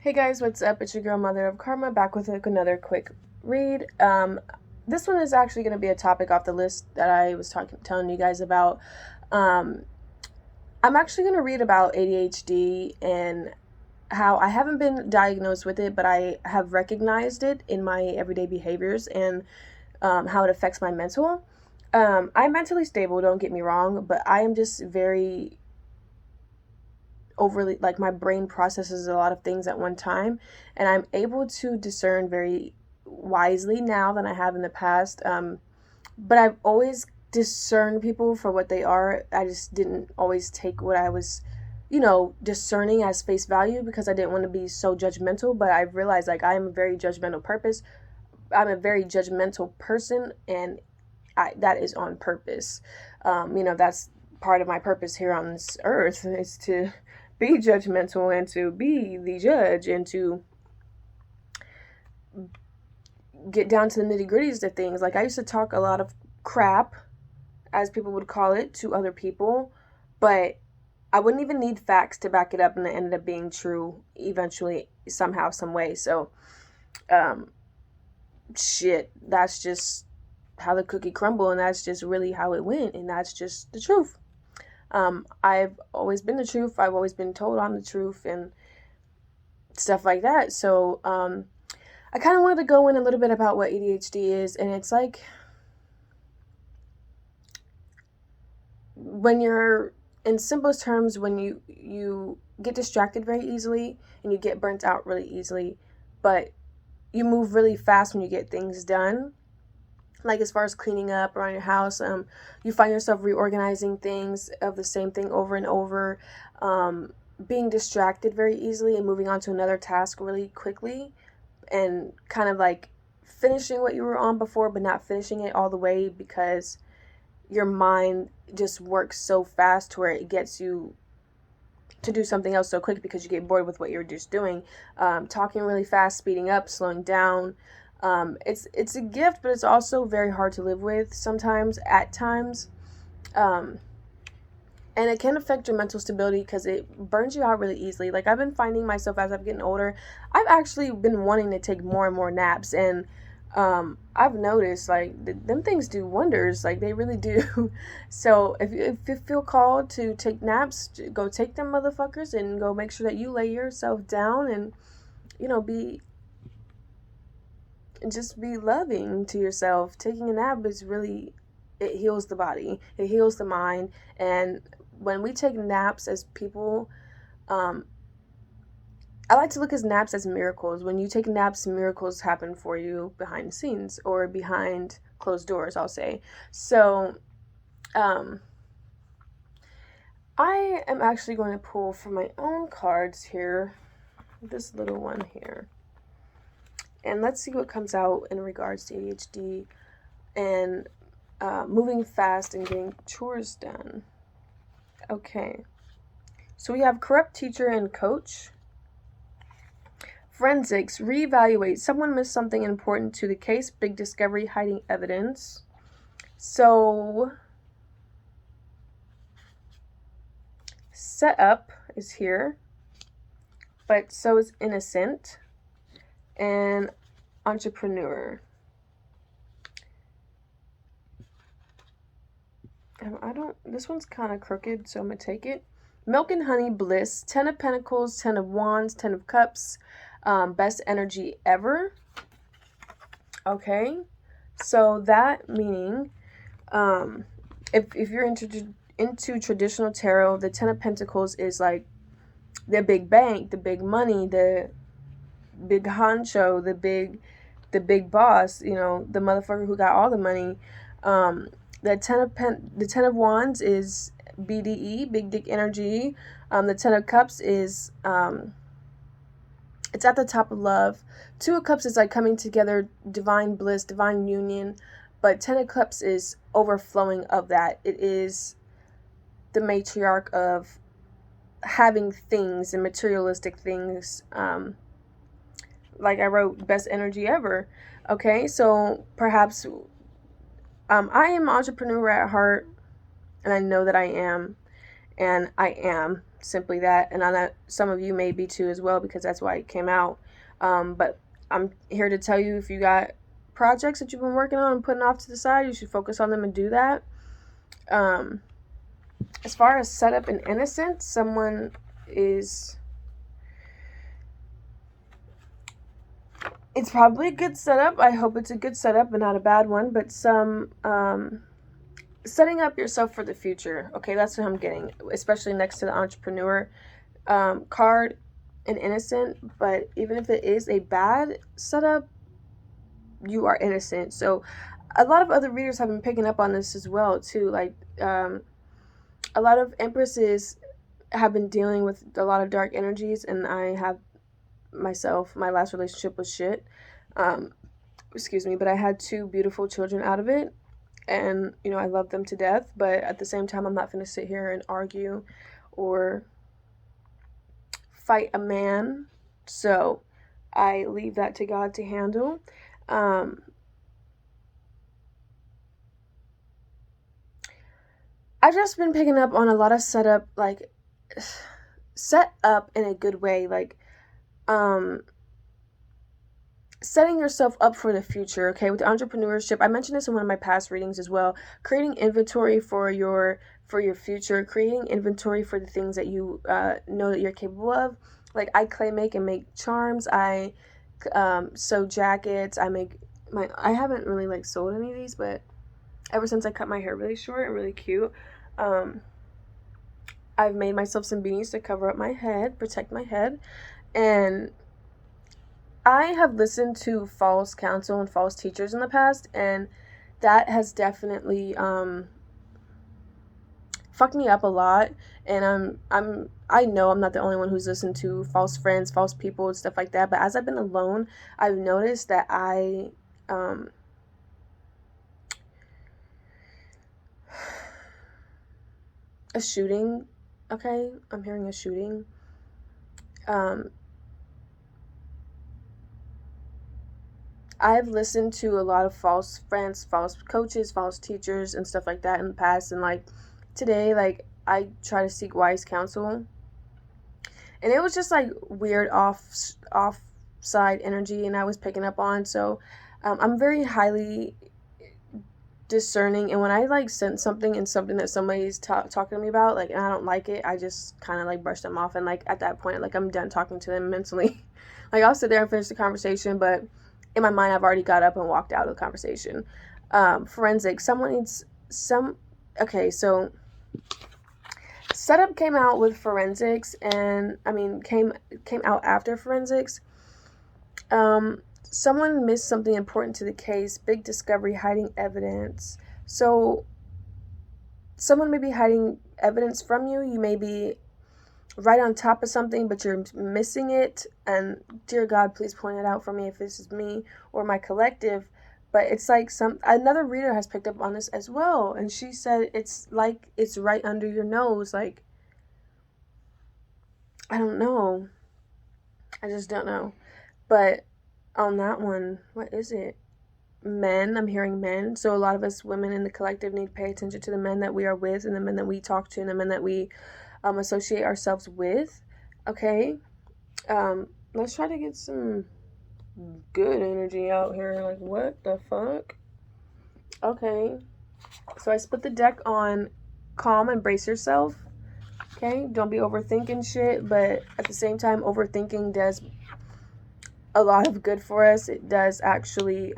Hey guys, what's up? It's your girl Mother of Karma back with another quick read. This one is actually going to be a topic off the list that I was telling you guys about. Um, I'm actually going to read about ADHD and how I haven't been diagnosed with it, but I have recognized it in my everyday behaviors and how it affects my mental. I'm mentally stable, don't get me wrong, but I am just very overly, like, my brain processes a lot of things at one time, and I'm able to discern very wisely now than I have in the past. But I've always discerned people for what they are. I just didn't always take what I was discerning as face value because I didn't want to be so judgmental. But I've realized, like, I'm a very judgmental person, and that is on purpose. That's part of my purpose here on this earth, is to be judgmental and to be the judge and to get down to the nitty-gritties of things. Like, I used to talk a lot of crap, as people would call it, to other people, but I wouldn't even need facts to back it up, and it ended up being true eventually, somehow, some way. So that's just how the cookie crumbled, and that's just really how it went, and that's just the truth. I've always been the truth. I've always been told I'm the truth and stuff like that. So I kind of wanted to go in a little bit about what ADHD is, and it's like when you're, in simplest terms, when you get distracted very easily and you get burnt out really easily, but you move really fast when you get things done. Like, as far as cleaning up around your house, you find yourself reorganizing things of the same thing over and over, being distracted very easily and moving on to another task really quickly, and kind of like finishing what you were on before, but not finishing it all the way because your mind just works so fast to where it gets you to do something else so quick because you get bored with what you're just doing. Talking really fast, speeding up, slowing down. It's a gift, but it's also very hard to live with sometimes, at times. And it can affect your mental stability because it burns you out really easily. Like, I've been finding myself, as I'm getting older, I've actually been wanting to take more and more naps. And I've noticed, like, them things do wonders. Like, they really do. So if you feel called to take naps, go take them, motherfuckers, and go make sure that you lay yourself down and, just be loving to yourself. Taking a nap is really, it heals the body, it heals the mind. And when we take naps as people, I like to look at naps as miracles. When you take naps, miracles happen for you behind the scenes or behind closed doors, I'll say. So I am actually going to pull from my own cards here, this little one here. And let's see what comes out in regards to ADHD and moving fast and getting chores done. Okay. So we have corrupt teacher and coach. Forensics, reevaluate. Someone missed something important to the case. Big discovery, hiding evidence. So setup is here, but so is innocent. And entrepreneur. This one's kind of crooked, so I'm going to take it. Milk and honey, bliss. 10 of pentacles, 10 of wands, 10 of cups. Best energy ever. Okay. So that meaning, if you're into traditional tarot, the 10 of pentacles is like the big bank, the big money, the big honcho, the big boss, the motherfucker who got all the money. The 10 of wands is BDE, big dick energy. The 10 of cups is it's at the top of love. 2 of cups is like coming together, divine bliss, divine union. But 10 of cups is overflowing of that. It is the matriarch of having things and materialistic things. Like I wrote, best energy ever. Okay, so perhaps I am an entrepreneur at heart, and I know that I am, and I am simply that. And I know some of you may be too as well, because that's why it came out. But I'm here to tell you, if you got projects that you've been working on and putting off to the side, you should focus on them and do that. As far as setup and innocence, someone is... It's probably a good setup. I hope it's a good setup and not a bad one. But some setting up yourself for the future. Okay, that's what I'm getting. Especially next to the entrepreneur card and innocent. But even if it is a bad setup, you are innocent. So a lot of other readers have been picking up on this as well too. Like a lot of empresses have been dealing with a lot of dark energies, and I have myself, my last relationship was shit. Excuse me, but I had 2 beautiful children out of it, and you know, I love them to death. But at the same time, I'm not going to sit here and argue or fight a man. So I leave that to God to handle. I've just been picking up on a lot of setup, like set up in a good way, like setting yourself up for the future. Okay, with entrepreneurship, I mentioned this in one of my past readings as well. Creating inventory for your future, creating inventory for the things that you know that you're capable of. Like I clay make and make charms. I sew jackets. I haven't really like sold any of these, but ever since I cut my hair really short and really cute, I've made myself some beanies to cover up my head, protect my head. And I have listened to false counsel and false teachers in the past, and that has definitely fucked me up a lot. And I know I'm not the only one who's listened to false friends, false people, and stuff like that. But as I've been alone, I've noticed that a shooting. Okay, I'm hearing a shooting. I've listened to a lot of false friends, false coaches, false teachers, and stuff like that in the past. And like today, like I try to seek wise counsel, and it was just like weird offside energy, and I was picking up on. So I'm very highly discerning, and when I like sense something and something that somebody's talking to me about, like, and I don't like it, I just kind of like brush them off. And like at that point, like I'm done talking to them mentally. Like I'll sit there and finish the conversation, but in my mind, I've already got up and walked out of the conversation. Forensic. Someone needs some... Okay, so setup came out with forensics, and I mean came out after forensics. Someone missed something important to the case. Big discovery, hiding evidence. So someone may be hiding evidence from you. You may be right on top of something, but you're missing it. And dear God, please point it out for me if this is me or my collective. But it's like another reader has picked up on this as well, and she said it's like it's right under your nose. Like, I don't know. I just don't know. But on that one, what is it? Men. I'm hearing men. So a lot of us women in the collective need to pay attention to the men that we are with, and the men that we talk to, and the men that we associate ourselves with. Okay, let's try to get some good energy out here. Like, what the fuck? Okay, so I split the deck on calm and brace yourself. Okay, don't be overthinking shit, but at the same time, overthinking does a lot of good for us. It does actually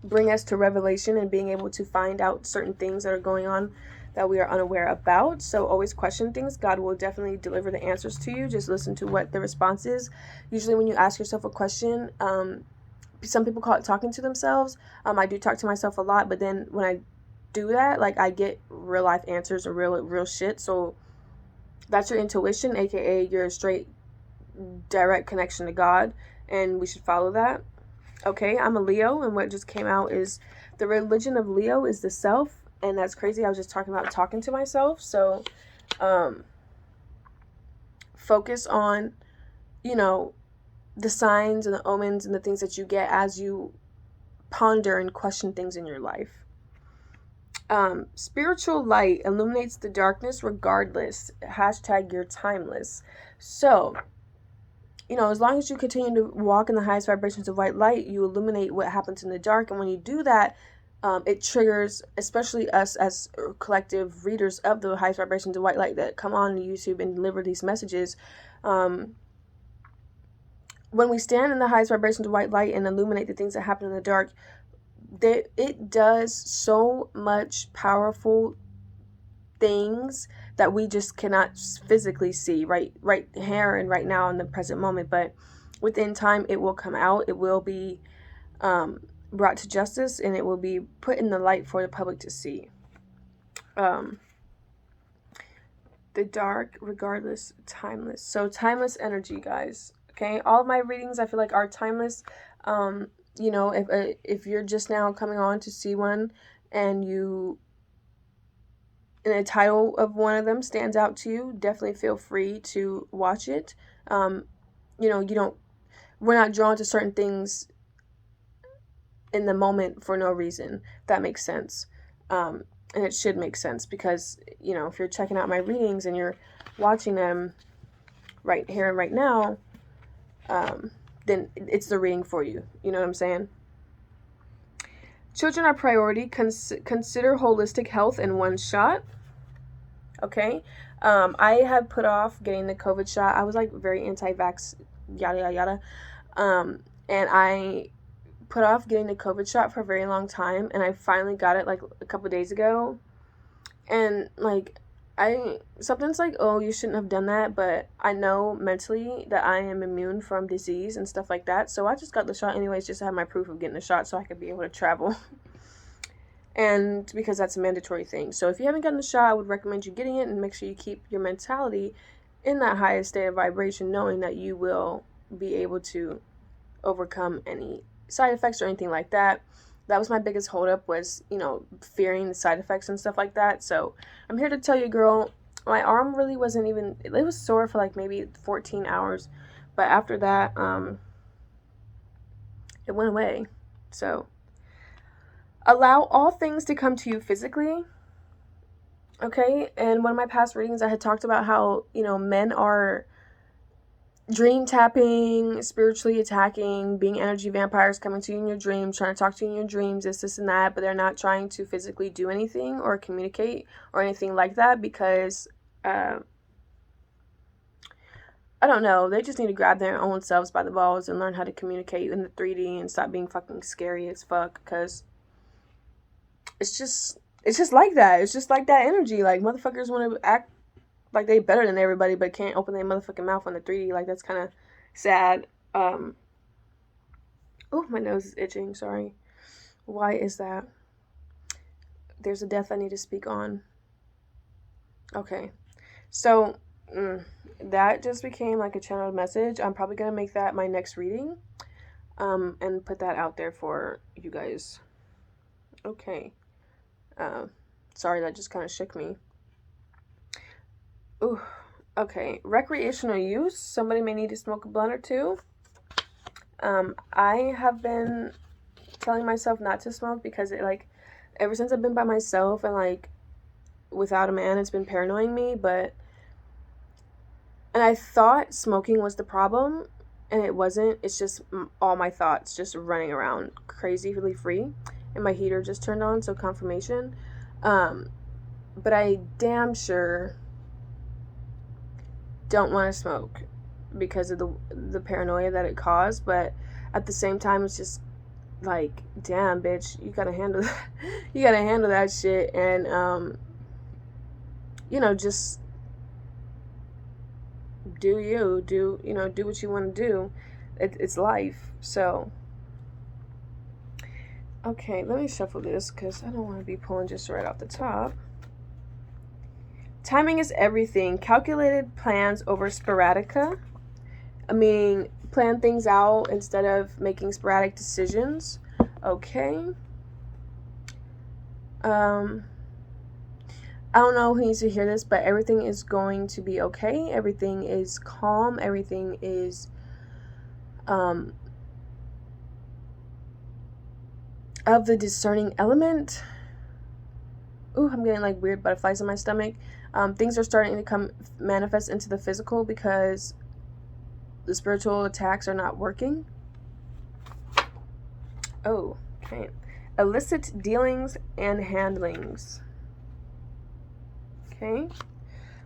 bring us to revelation and being able to find out certain things that are going on that we are unaware about. So always question things. God will definitely deliver the answers to you. Just listen to what the response is. Usually when you ask yourself a question, some people call it talking to themselves. I do talk to myself a lot, but then when I do that, like I get real life answers and real shit. So that's your intuition, aka your straight direct connection to God, and we should follow that. Okay, I'm a Leo, and what just came out is the religion of Leo is the self. And that's crazy. I was just talking about talking to myself. So focus on, the signs and the omens and the things that you get as you ponder and question things in your life. Spiritual light illuminates the darkness regardless. Hashtag you're timeless. So, as long as you continue to walk in the highest vibrations of white light, you illuminate what happens in the dark. And when you do that, it triggers, especially us as collective readers of the highest vibrations of white light that come on YouTube and deliver these messages. When we stand in the highest vibrations of white light and illuminate the things that happen in the dark, it does so much powerful things that we just cannot physically see right here and right now in the present moment. But within time, it will come out. It will be brought to justice, and it will be put in the light for the public to see. The dark, regardless, timeless. So timeless energy, guys. Okay, all of my readings I feel like are timeless. If you're just now coming on to see one, and a title of one of them stands out to you, definitely feel free to watch it. We're not drawn to certain things in the moment for no reason. That makes sense. And it should make sense because, if you're checking out my readings and you're watching them right here and right now, then it's the reading for you. You know what I'm saying? Children are priority. Consider holistic health in one shot. Okay. I have put off getting the COVID shot. I was like very anti-vax, yada, yada, yada. And I put off getting the COVID shot for a very long time. And I finally got it like a couple days ago. And like, something's like, oh, you shouldn't have done that. But I know mentally that I am immune from disease and stuff like that. So I just got the shot anyways, just to have my proof of getting the shot so I could be able to travel. And because that's a mandatory thing. So if you haven't gotten the shot, I would recommend you getting it, and make sure you keep your mentality in that highest state of vibration, knowing that you will be able to overcome any side effects or anything like that. That was my biggest holdup, was, fearing the side effects and stuff like that. So I'm here to tell you, girl, my arm really wasn't even, it was sore for like maybe 14 hours. But after that, it went away. So allow all things to come to you physically. Okay. And one of my past readings, I had talked about how, men are dream tapping, spiritually attacking, being energy vampires, coming to you in your dreams, trying to talk to you in your dreams, this and that, but they're not trying to physically do anything or communicate or anything like that because, I don't know, they just need to grab their own selves by the balls and learn how to communicate in the 3D and stop being fucking scary as fuck, because it's just like that. It's just like that energy. Like, motherfuckers want to act like they better than everybody, but can't open their motherfucking mouth on the 3D. Like, that's kind of sad. Oh, my nose is itching. Sorry. Why is that? There's a death I need to speak on. Okay. So, that just became like a channeled message. I'm probably going to make that my next reading. And put that out there for you guys. Okay. Sorry, that just kind of shook me. Ooh, okay. Recreational use. Somebody may need to smoke a blunt or two. I have been telling myself not to smoke because it, like, ever since I've been by myself and, like, without a man, it's been paranoying me, and I thought smoking was the problem, and it wasn't. It's just all my thoughts just running around crazily free, and my heater just turned on, so confirmation. But I damn sure don't want to smoke because of the paranoia that it caused, but at the same time, it's just like, damn, bitch, you gotta handle that. You gotta handle that shit, and just do what you want to do. It's life. So okay, let me shuffle this because I don't want to be pulling just right off the top. Timing is everything. Calculated plans over sporadica. I mean, plan things out instead of making sporadic decisions. Okay. I don't know who needs to hear this, but everything is going to be okay. Everything is calm. Everything is of the discerning element. ooh, I'm getting like weird butterflies in my stomach. Things are starting to manifest into the physical because the spiritual attacks are not working. Oh, okay. Illicit dealings and handlings. Okay.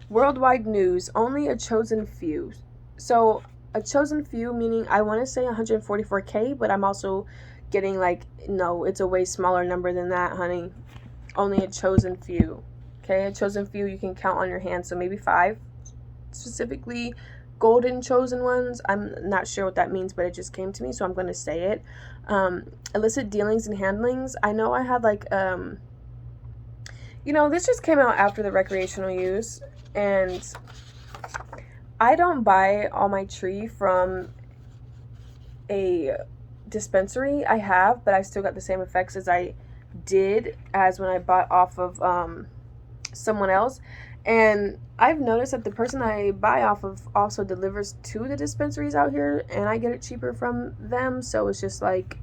Worldwide news, only a chosen few. So a chosen few, meaning I want to say 144K, but I'm also getting like, no, it's a way smaller number than that, honey. Only a chosen few. Okay, a chosen few you can count on your hand, so maybe 5 specifically golden chosen ones. I'm not sure what that means, but it just came to me, so I'm going to say it. Illicit dealings and handlings. I know I had like, this just came out after the recreational use, and I don't buy all my tree from a dispensary. I have, but I still got the same effects as I did as when I bought off of someone else. And I've noticed that the person I buy off of also delivers to the dispensaries out here, and I get it cheaper from them. So it's just like,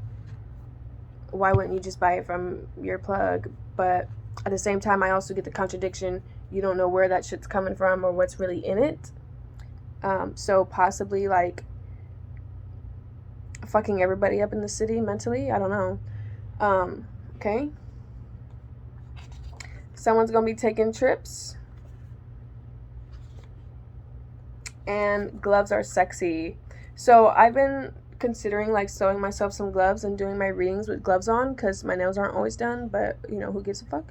why wouldn't you just buy it from your plug? But at the same time, I also get the contradiction. You don't know where that shit's coming from or what's really in it. So possibly like fucking everybody up in the city mentally. I don't know. Okay. Someone's gonna be taking trips. And gloves are sexy. So I've been considering like sewing myself some gloves and doing my readings with gloves on, because my nails aren't always done, but who gives a fuck.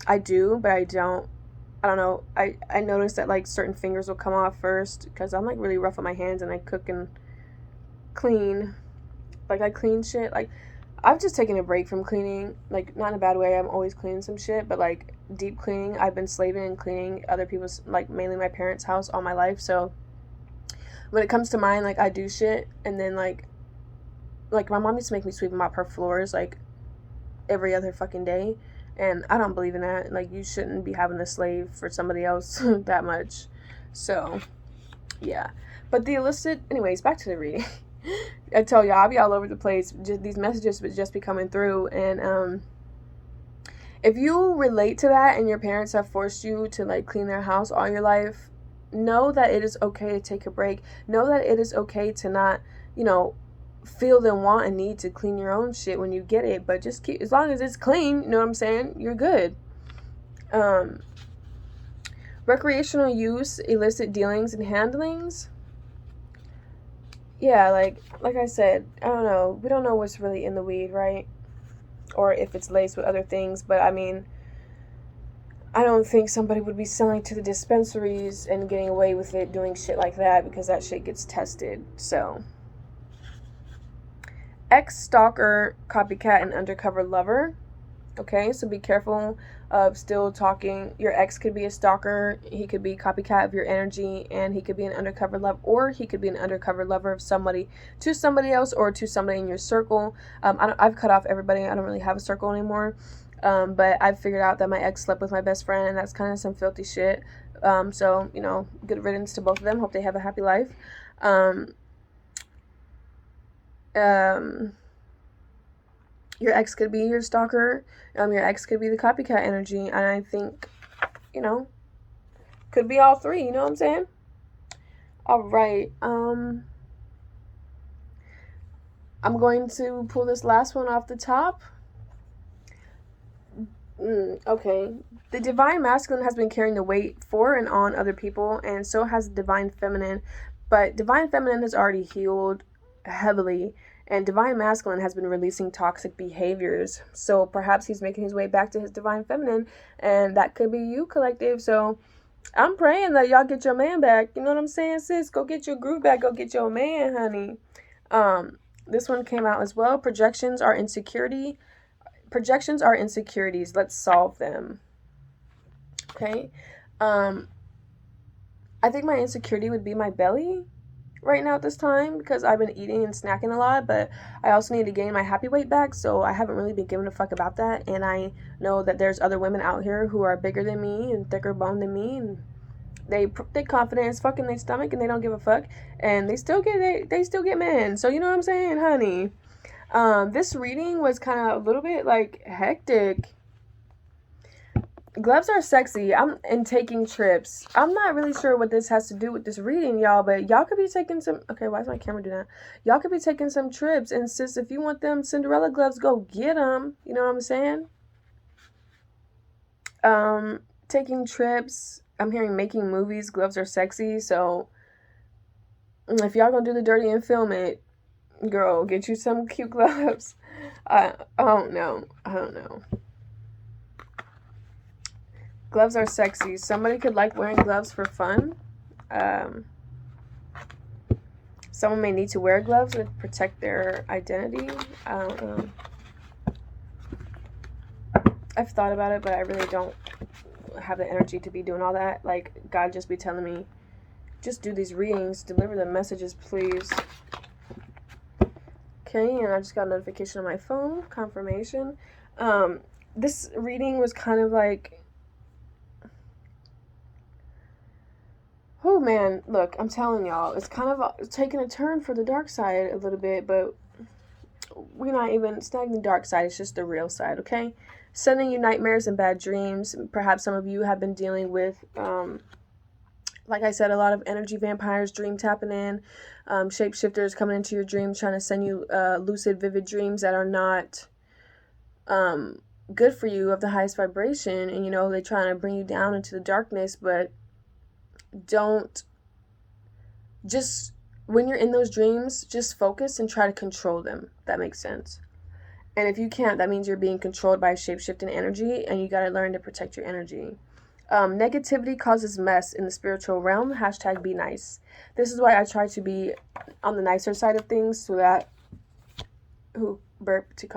I do, but I don't know. I noticed that like certain fingers will come off first, because I'm like really rough on my hands, and I cook and clean. Like I clean shit. Like I've just taken a break from cleaning, like not in a bad way. I'm always cleaning some shit, but like deep cleaning, I've been slaving and cleaning other people's, like mainly my parents' house all my life. So when it comes to mine, like I do shit, and then like my mom used to make me sweep and mop her floors like every other fucking day, and I don't believe in that. Like you shouldn't be having to slave for somebody else that much. So yeah, but the illicit, anyways, back to the reading. I tell you, I'll be all over the place. These messages would just be coming through, and if you relate to that and your parents have forced you to like clean their house all your life, know that it is okay to take a break. Know that it is okay to not, feel the want and need to clean your own shit when you get it, but just keep, as long as it's clean, you know what I'm saying, you're good. Recreational use, illicit dealings and handlings. Yeah, like I said, I don't know. We don't know what's really in the weed, right? Or if it's laced with other things. But I mean, I don't think somebody would be selling to the dispensaries and getting away with it doing shit like that, because that shit gets tested. So, ex-stalker, copycat, and undercover lover. Okay, so be careful of still talking. Your ex could be a stalker, he could be copycat of your energy, and he could be an undercover lover, or he could be an undercover lover of somebody to somebody else, or to somebody in your circle. I've cut off everybody. I don't really have a circle anymore, but I've figured out that my ex slept with my best friend, and that's kind of some filthy shit. So good riddance to both of them. Hope they have a happy life. Your ex could be your stalker. Your ex could be the copycat energy. And I think, could be all three. You know what I'm saying? All right. I'm going to pull this last one off the top. Okay. The divine masculine has been carrying the weight for and on other people, and so has the divine feminine. But divine feminine has already healed heavily, and divine masculine has been releasing toxic behaviors. So perhaps he's making his way back to his divine feminine, and that could be you, collective. So I'm praying that y'all get your man back. You know what I'm saying, sis? Go get your groove back. Go get your man, honey. This one came out as well. Projections are insecurities. Let's solve them. Okay. I think my insecurity would be my belly right now at this time, because I've been eating and snacking a lot, but I also need to gain my happy weight back, so I haven't really been giving a fuck about that. And I know that there's other women out here who are bigger than me and thicker boned than me, and they confident as fuck in their stomach, and they don't give a fuck, and they still get men. So you know what I'm saying, honey? This reading was kind of a little bit like hectic. Gloves are sexy. I'm and taking trips. I'm not really sure what this has to do with this reading, y'all, but y'all could be taking some. Okay, why is my camera doing that? Y'all could be taking some trips, and sis, if you want them Cinderella gloves, go get them. You know what I'm saying? Taking trips. I'm hearing making movies. Gloves are sexy. So if y'all gonna do the dirty and film it, girl, get you some cute gloves. I don't know. I don't know. Gloves are sexy. Somebody could like wearing gloves for fun. Someone may need to wear gloves to protect their identity. I don't know. I've thought about it, but I really don't have the energy to be doing all that. Like, God just be telling me, just do these readings, deliver the messages, please. Okay, and I just got a notification on my phone, confirmation. This reading was kind of like, oh man, look, I'm telling y'all, it's kind of taking a turn for the dark side a little bit, but we're not even studying the dark side, it's just the real side, okay? Sending you nightmares and bad dreams. Perhaps some of you have been dealing with, like I said, a lot of energy vampires, dream tapping in, shapeshifters coming into your dreams, trying to send you lucid, vivid dreams that are not good for you, of the highest vibration, and they're trying to bring you down into the darkness, but don't just, when you're in those dreams, just focus and try to control them. That makes sense. And if you can't, that means you're being controlled by shape-shifting energy, and you got to learn to protect your energy. Negativity causes mess in the spiritual realm. # be nice. This is why I try to be on the nicer side of things, so that, burp to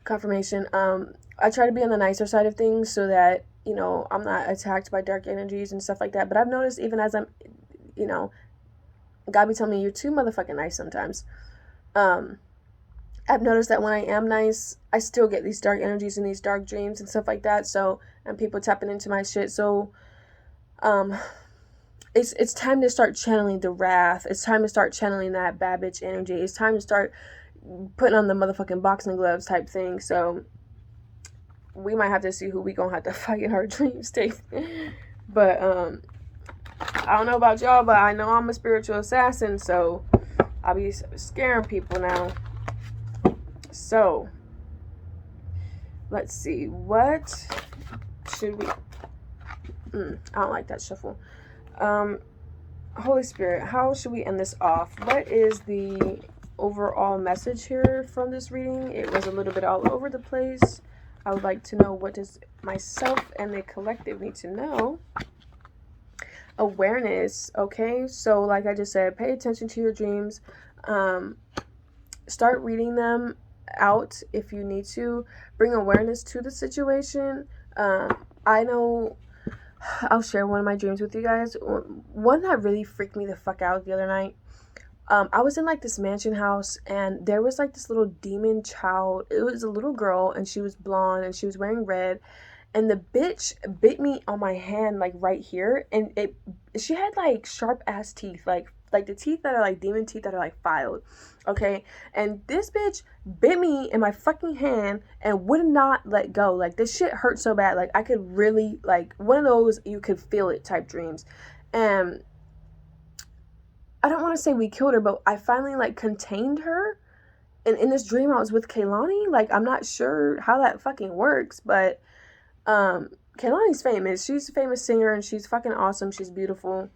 confirmation. I try to be on the nicer side of things so that, I'm not attacked by dark energies and stuff like that. But I've noticed, even as I'm, God be telling me, you're too motherfucking nice sometimes. I've noticed that when I am nice, I still get these dark energies and these dark dreams and stuff like that. So, and people tapping into my shit. So, it's time to start channeling the wrath. It's time to start channeling that bad bitch energy. It's time to start putting on the motherfucking boxing gloves type thing. So, we might have to see who we gonna have to fight in our dream state. But, I don't know about y'all, but I know I'm a spiritual assassin, so I'll be scaring people now. So, let's see. What should we... I don't like that shuffle. Holy Spirit, how should we end this off? What is the overall message here from this reading? It was a little bit all over the place. I would like to know, what does myself and the collective need to know? Awareness, okay? So, like I just said, pay attention to your dreams. Start reading them out if you need to. Bring awareness to the situation. I know, I'll share one of my dreams with you guys. One that really freaked me the fuck out the other night. I was in like this mansion house, and there was like this little demon child. It was a little girl, and she was blonde, and she was wearing red, and the bitch bit me on my hand, like right here, and she had like sharp ass teeth, like the teeth that are like demon teeth that are like filed, okay? And this bitch bit me in my fucking hand and would not let go. Like, this shit hurt so bad, like I could really, like, one of those you could feel it type dreams. And I don't want to say we killed her, but I finally like contained her. And in this dream I was with Kaylani. Like, I'm not sure how that fucking works, but Kaylani's famous. She's a famous singer, and she's fucking awesome. She's beautiful,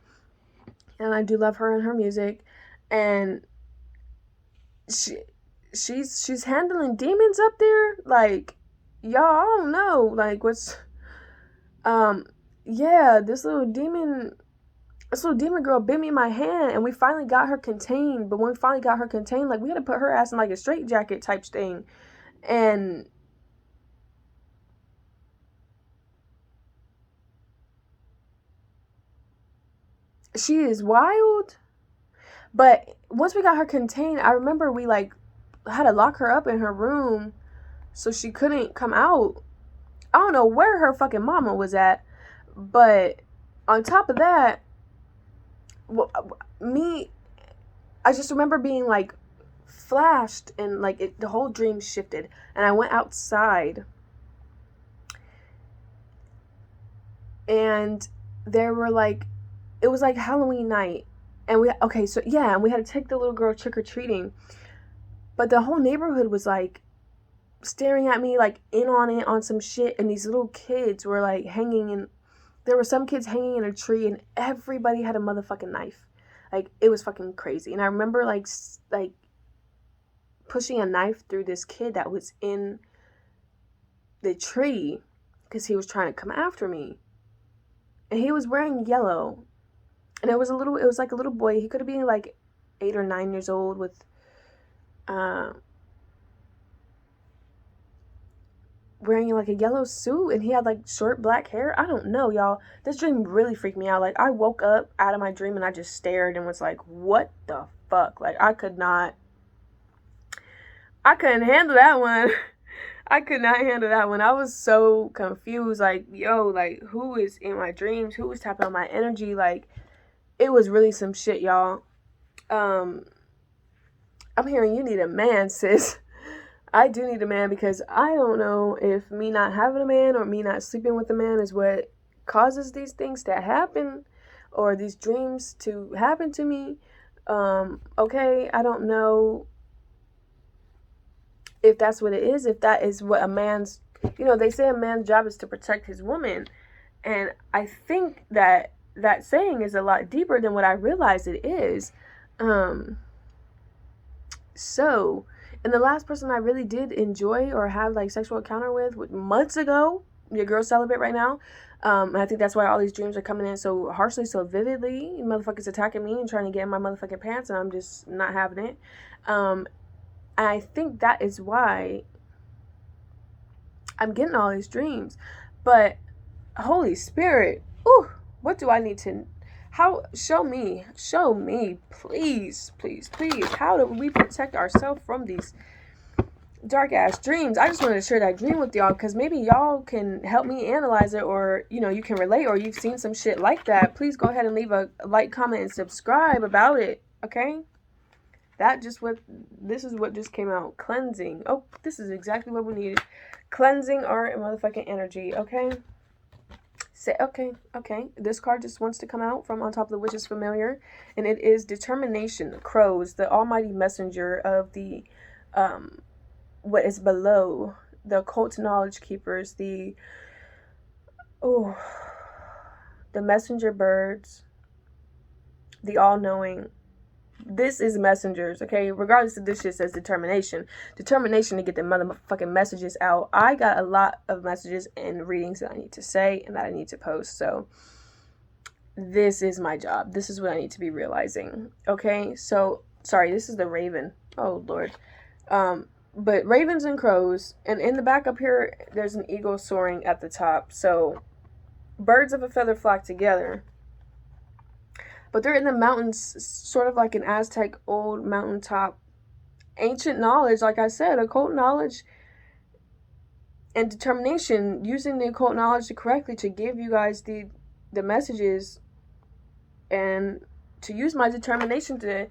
and I do love her and her music. And she's handling demons up there. Like, y'all, I don't know, like, what's yeah, this little demon girl bit me in my hand, and we finally got her contained. But when we finally got her contained, like, we had to put her ass in like a straitjacket type thing. And she is wild. But once we got her contained, I remember we like had to lock her up in her room so she couldn't come out. I don't know where her fucking mama was at. But on top of that, I just remember being like flashed, and like the whole dream shifted, and I went outside, and there were like, it was like Halloween night, and we had to take the little girl trick-or-treating, but the whole neighborhood was like staring at me, like in on it on some shit, and these little kids were like there were some kids hanging in a tree, and everybody had a motherfucking knife. Like, it was fucking crazy. And I remember like pushing a knife through this kid that was in the tree because he was trying to come after me, and he was wearing yellow, and it was like a little boy. He could have been like 8 or 9 years old with wearing like a yellow suit, and he had like short black hair. I don't know, y'all. This dream really freaked me out. Like, I woke up out of my dream and I just stared and was like, what the fuck? Like, I couldn't handle that one. I could not handle that one. I was so confused. Like, yo, like, who is in my dreams? Who is tapping on my energy? Like, it was really some shit, y'all. I'm hearing you need a man, sis. I do need a man, because I don't know if me not having a man or me not sleeping with a man is what causes these things to happen, or these dreams to happen to me. Okay, I don't know if that's what it is, if that is what a man's, they say a man's job is to protect his woman. And I think that saying is a lot deeper than what I realize it is. And the last person I really did enjoy or have like sexual encounter with months ago, your girl celibate right now. And I think that's why all these dreams are coming in so harshly, so vividly. Motherfuckers attacking me and trying to get in my motherfucking pants, and I'm just not having it. And I think that is why I'm getting all these dreams. But Holy Spirit, what do I need to, show me, please, how do we protect ourselves from these dark ass dreams? I just wanted to share that dream with y'all, because maybe y'all can help me analyze it, or you can relate, or you've seen some shit like that. Please go ahead and leave a like, comment, and subscribe about it, okay? This is what just came out. Cleansing. Oh, this is exactly what we needed. Cleansing our motherfucking energy, okay? Okay. This card just wants to come out from on top of the Witch's Familiar, and it is Determination, the Crows, the almighty messenger of the, what is below, the occult knowledge keepers, the messenger birds, the all-knowing. This is messengers, okay? Regardless of this shit says determination to get the motherfucking messages out. I got a lot of messages and readings that I need to say and that I need to post. So this is my job. This is what I need to be realizing. Okay? So, sorry, this is the raven. Oh, Lord. But ravens and crows, and in the back up here, there's an eagle soaring at the top. So birds of a feather flock together. But they're in the mountains, sort of like an Aztec old mountaintop. Ancient knowledge, like I said, occult knowledge and determination, using the occult knowledge correctly to give you guys the messages, and to use my determination to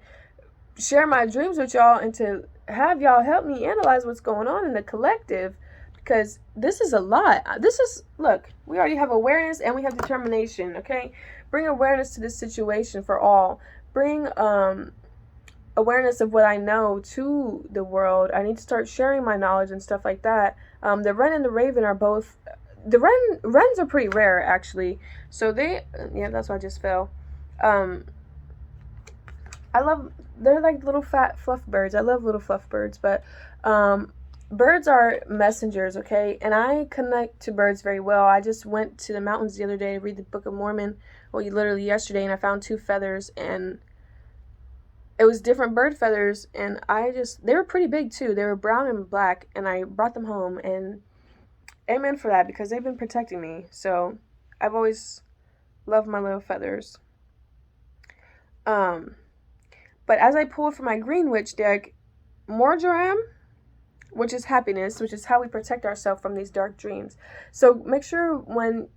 share my dreams with y'all, and to have y'all help me analyze what's going on in the collective, because this is a lot. Look, we already have awareness and we have determination, okay? Bring awareness to this situation for all. Bring awareness of what I know to the world. I need to start sharing my knowledge and stuff like that. The wren and the raven are both... The wrens are pretty rare, actually. So that's why I just fell. They're like little fat fluff birds. I love little fluff birds, but birds are messengers, okay? And I connect to birds very well. I just went to the mountains the other day to read the Book of Mormon. Well, literally yesterday, and I found 2 feathers, and it was different bird feathers, and they were pretty big too. They were brown and black, and I brought them home, and amen for that, because they've been protecting me. So I've always loved my little feathers. But as I pulled from my Green Witch deck, Morjoram, which is happiness, which is how we protect ourselves from these dark dreams. So make sure when